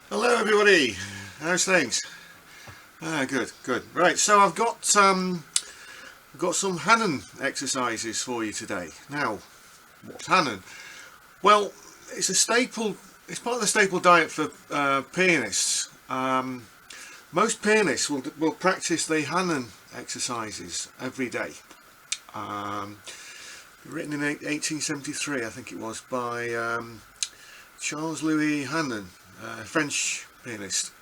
Hello everybody, how's things? Good. Right, so I've got some Hanon exercises for you today. Now, what's Hanon? Well, it's a staple. It's part of the staple diet for pianists. Most pianists will practice the Hanon exercises every day. Written in 1873, I think it was, by Charles Louis Hanon, French pianist.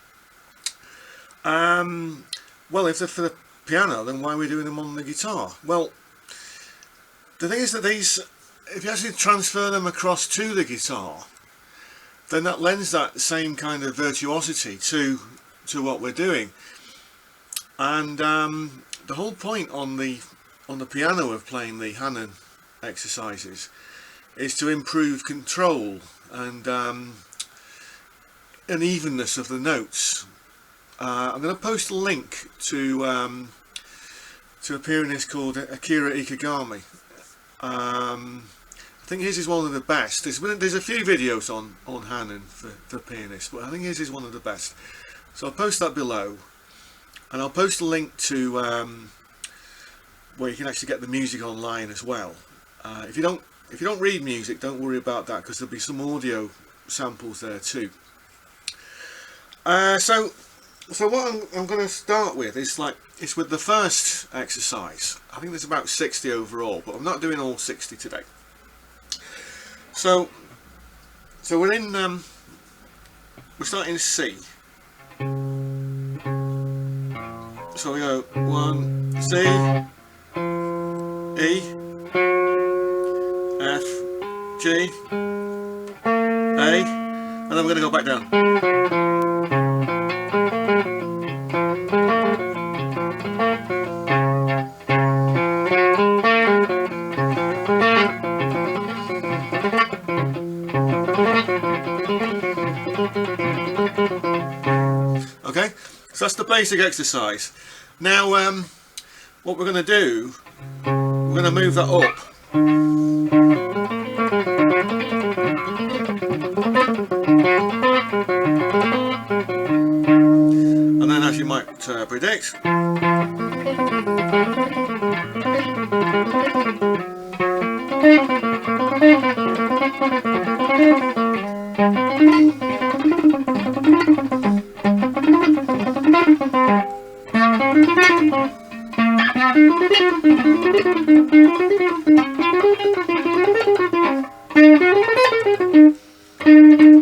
Well, if they're for the piano, then why are we doing them on the guitar? Well, the thing is that these, if you actually transfer them across to the guitar, then that lends that same kind of virtuosity to what we're doing. And the whole point on the piano of playing the Hanon exercises is to improve control and an evenness of the notes. I'm going to post a link to a pianist called Akira Ikegami. I think his is one of the best. There's a few videos on Hanon for pianists, but I think his is one of the best. So I'll post that below, and I'll post a link to where you can actually get the music online as well. If you don't read music, don't worry about that, because there'll be some audio samples there too. So what I'm going to start with is with the first exercise. I think there's about 60 overall, but I'm not doing all 60 today. So we're starting C. So we go 1 C, E, F, G, A, and then we're going to go back down. Okay, so that's the basic exercise. Now what we're going to do, we're going to move that up. And then, as you might predict,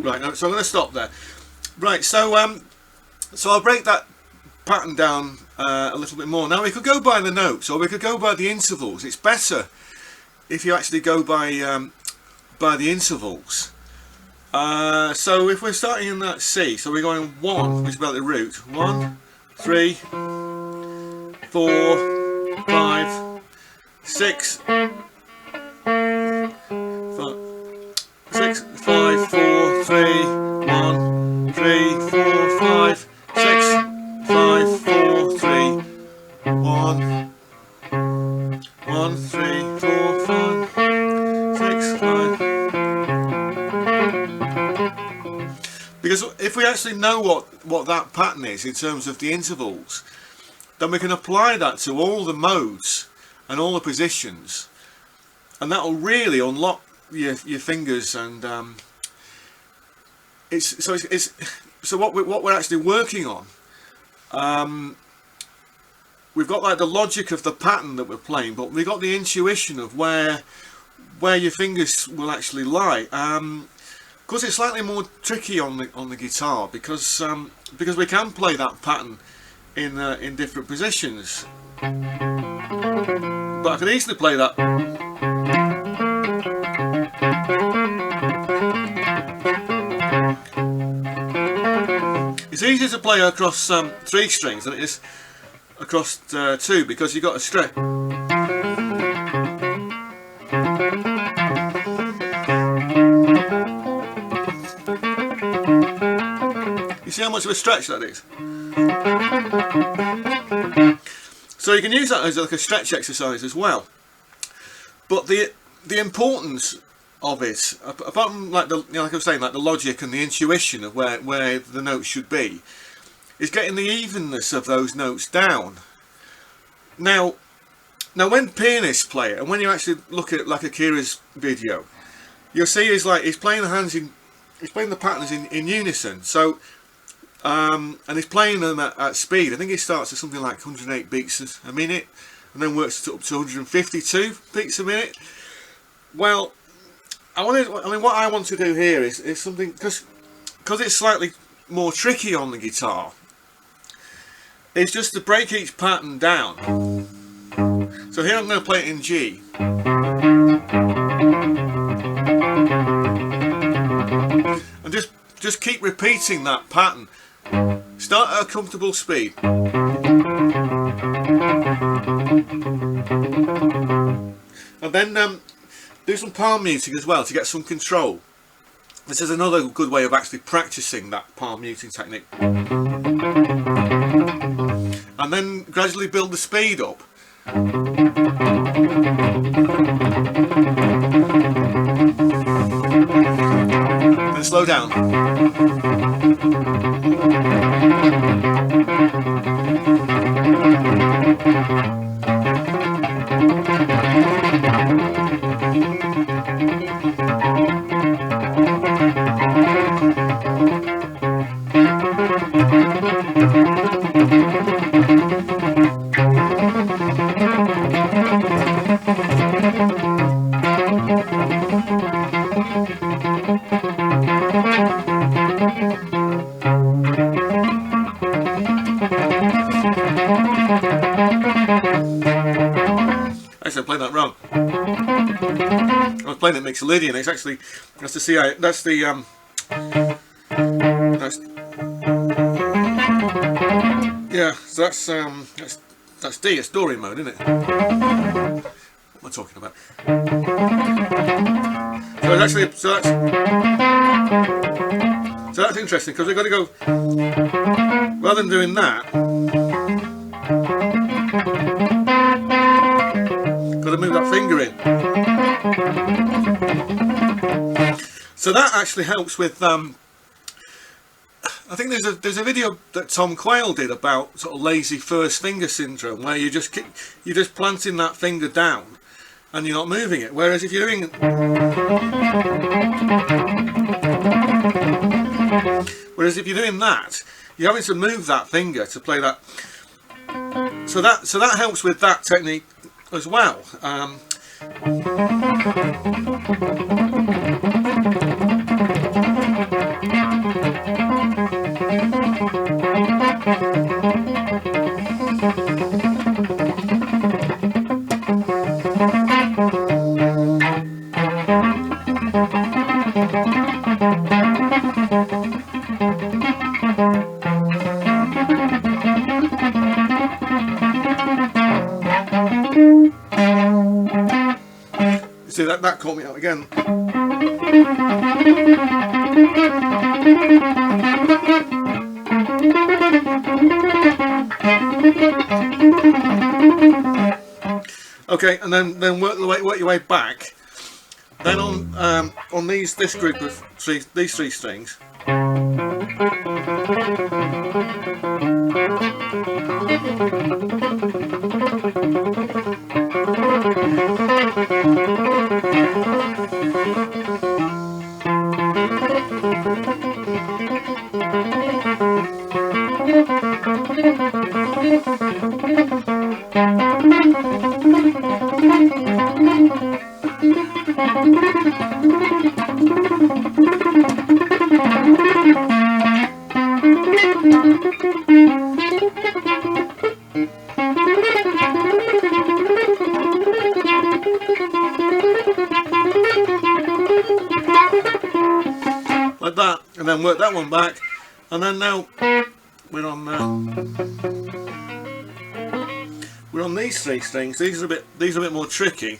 right, now, so I'm going to stop there. Right, so I'll break that pattern down a little bit more. Now we could go by the notes, or we could go by the intervals. It's better if you actually go by the intervals. So if we're starting in that C, so we're going 1, which is about the root. 1, 3, 4, 5, 6, 5, 4, 3, 1, 3, 4, 5, 6, 5, 4, 3, 1, 1, 3, 4, 5, 6, 5. Because if we actually know what that pattern is in terms of the intervals, then we can apply that to all the modes and all the positions, and that will really unlock your fingers. And so what we're actually working on, we've got like the logic of the pattern that we're playing, but we've got the intuition of where your fingers will actually lie. Of course, it's slightly more tricky on the guitar because we can play that pattern in different positions, but I can easily play that. It's easier to play across 3 strings than it is across 2, because you've got a stretch. You see how much of a stretch that is? So you can use that as like a stretch exercise as well. But the importance of it, apart from like the, you know, like I was saying, like the logic and the intuition of where the notes should be, is getting the evenness of those notes down. Now when pianists play it, and when you actually look at like Akira's video, you'll see he's playing the patterns in unison. So and he's playing them at speed. I think he starts at something like 108 beats a minute, and then works up to 152 beats a minute. Well, what I want to do here is something, because it's slightly more tricky on the guitar. It's just to break each pattern down. So here I'm going to play it in G. And just keep repeating that pattern. Start at a comfortable speed. And then do some palm muting as well to get some control. This is another good way of actually practicing that palm muting technique. And then gradually build the speed up. Then slow down. Actually, I played that wrong. I was playing it Mixolydian. It's actually, that's the C. That's the yeah. So that's D. It's Dorian mode, isn't it? What am I talking about? So it's actually so that's interesting, because we've got to go, rather than doing that, got to move that finger in. So that actually helps with I think there's a video that Tom Quayle did about sort of lazy first finger syndrome, where you're just planting that finger down and you're not moving it. Whereas if you're doing that, you're having to move that finger to play that. So that helps with that technique as well. See, that caught me out again. Okay, and then work your way back. Then on this group of these three strings. Like that, and then work that one back, and then now we're on these three strings. These are a bit more tricky.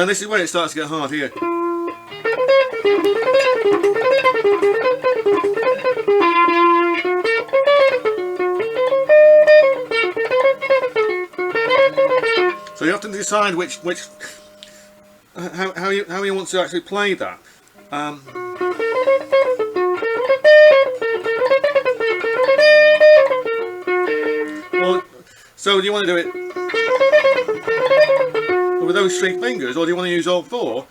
now this is where it starts to get hard here. So you have to decide how you want to actually play that. Well, so do you want to do it with those 3 fingers, or do you want to use all 4?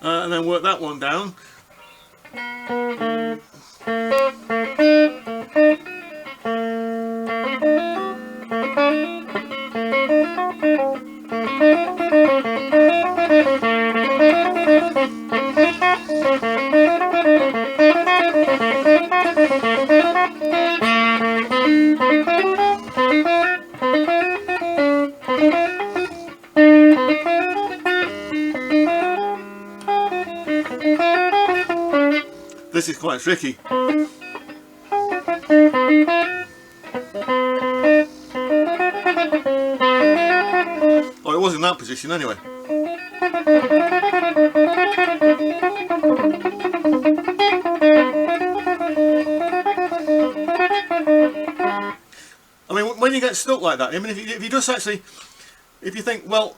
And then work that one down. This is quite tricky. Well, it was in that position anyway. I mean, when you get stuck like that, I mean, if you just actually, if you think, well,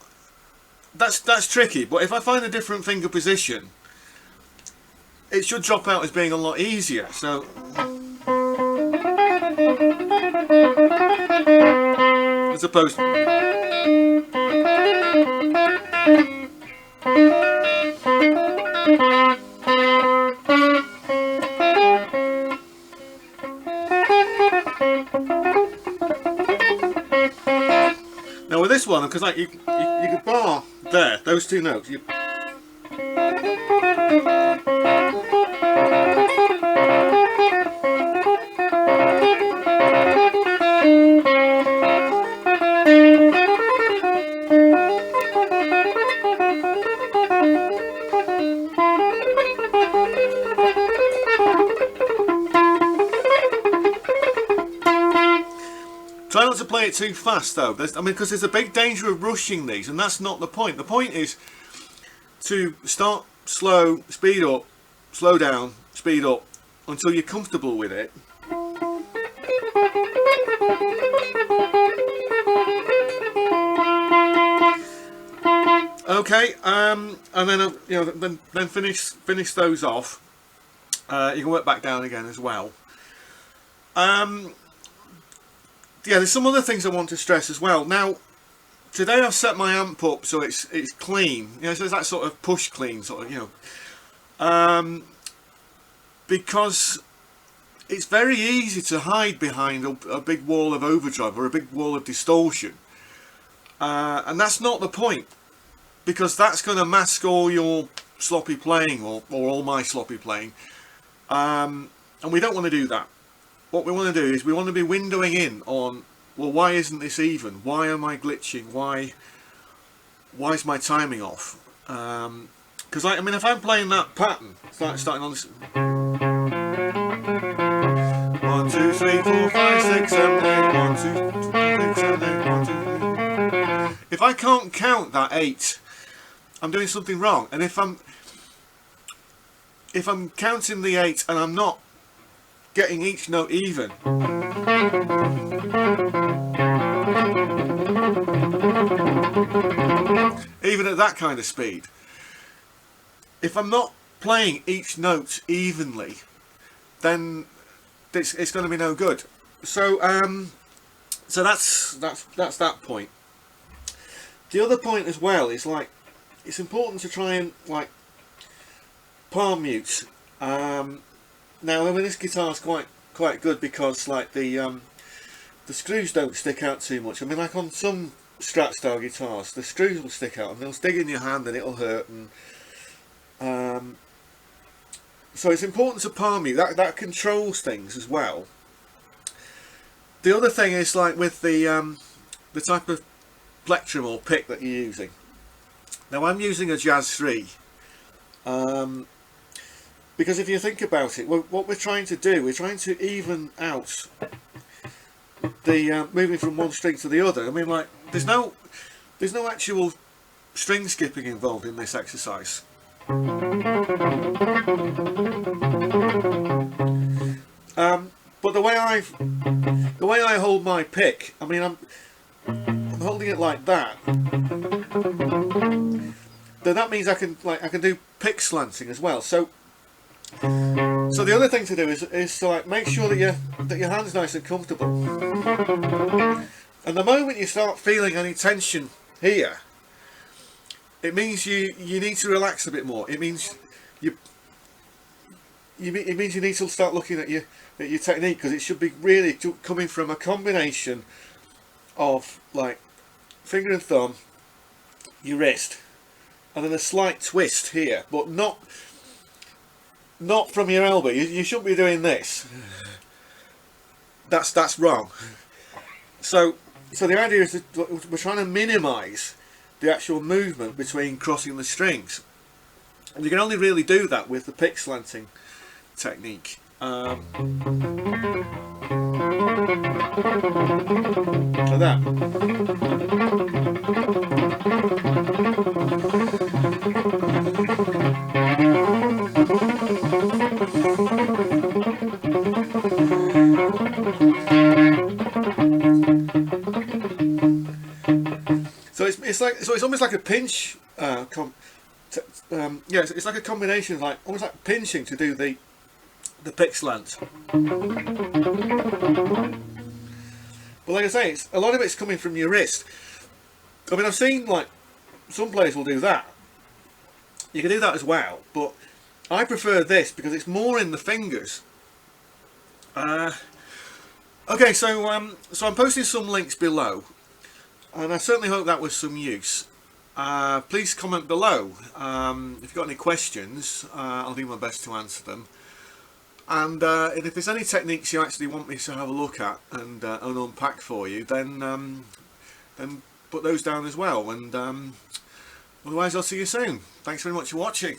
that's tricky, but if I find a different finger position, it should drop out as being a lot easier. So as opposed to, now with this one, because like you could bar there, those 2 notes. Try not to play it too fast though. I mean, because there's a big danger of rushing these, and that's not the point. The point is to start slow, speed up, slow down, speed up, until you're comfortable with it. Okay, and then then finish those off. You can work back down again as well. Yeah, there's some other things I want to stress as well. Now, today I've set my amp up so it's clean. You know, so it's that sort of push clean sort of, you know, because it's very easy to hide behind a big wall of overdrive or a big wall of distortion, and that's not the point, because that's going to mask all your sloppy playing or all my sloppy playing, and we don't want to do that. What we want to do is we want to be windowing in on, well, why isn't this even? Why am I glitching? Why is my timing off? Because I mean, if I'm playing that pattern, starting on this 1 2 3 4 5 6 7 8 1 2 6 7 8 1 2 3. If I can't count that 8, I'm doing something wrong. And if I'm counting the 8 and I'm not getting each note even, even at that kind of speed, if I'm not playing each note evenly, then it's going to be no good. So so that's that point. The other point as well is, like, it's important to try and like palm mute. Now, I mean, this guitar's quite good because, like, the screws don't stick out too much. I mean, like on some Strat style guitars, the screws will stick out and they'll stick in your hand and it'll hurt. And so it's important to palm mute. That controls things as well. The other thing is, like, with the type of plectrum or pick that you're using. Now I'm using a Jazz 3 because if you think about it, what we're trying to do, we're trying to even out the moving from one string to the other. I mean, like, there's no actual string skipping involved in this exercise. But the way I hold my pick, I mean, I'm holding it like that. Then that means I can do pick slanting as well. So the other thing to do is to like make sure that your hand's nice and comfortable. And the moment you start feeling any tension here, it means you need to relax a bit more. It means you need to start looking at your technique, because it should be really coming from a combination of like finger and thumb, your wrist, and then a slight twist here, but not from your elbow. You shouldn't be doing this. That's wrong. So the idea is that we're trying to minimise the actual movement between crossing the strings, and you can only really do that with the pick slanting technique. Like that. So it's almost like a pinch. It's like a combination of almost like pinching to do the pick slant. But like I say, a lot of it's coming from your wrist. I mean, I've seen like some players will do that. You can do that as well, but I prefer this because it's more in the fingers. Okay, so I'm posting some links below, and I certainly hope that was some use. Please comment below if you've got any questions. I'll do my best to answer them. And if there's any techniques you actually want me to have a look at and unpack for you, then put those down as well. And otherwise, I'll see you soon. Thanks very much for watching.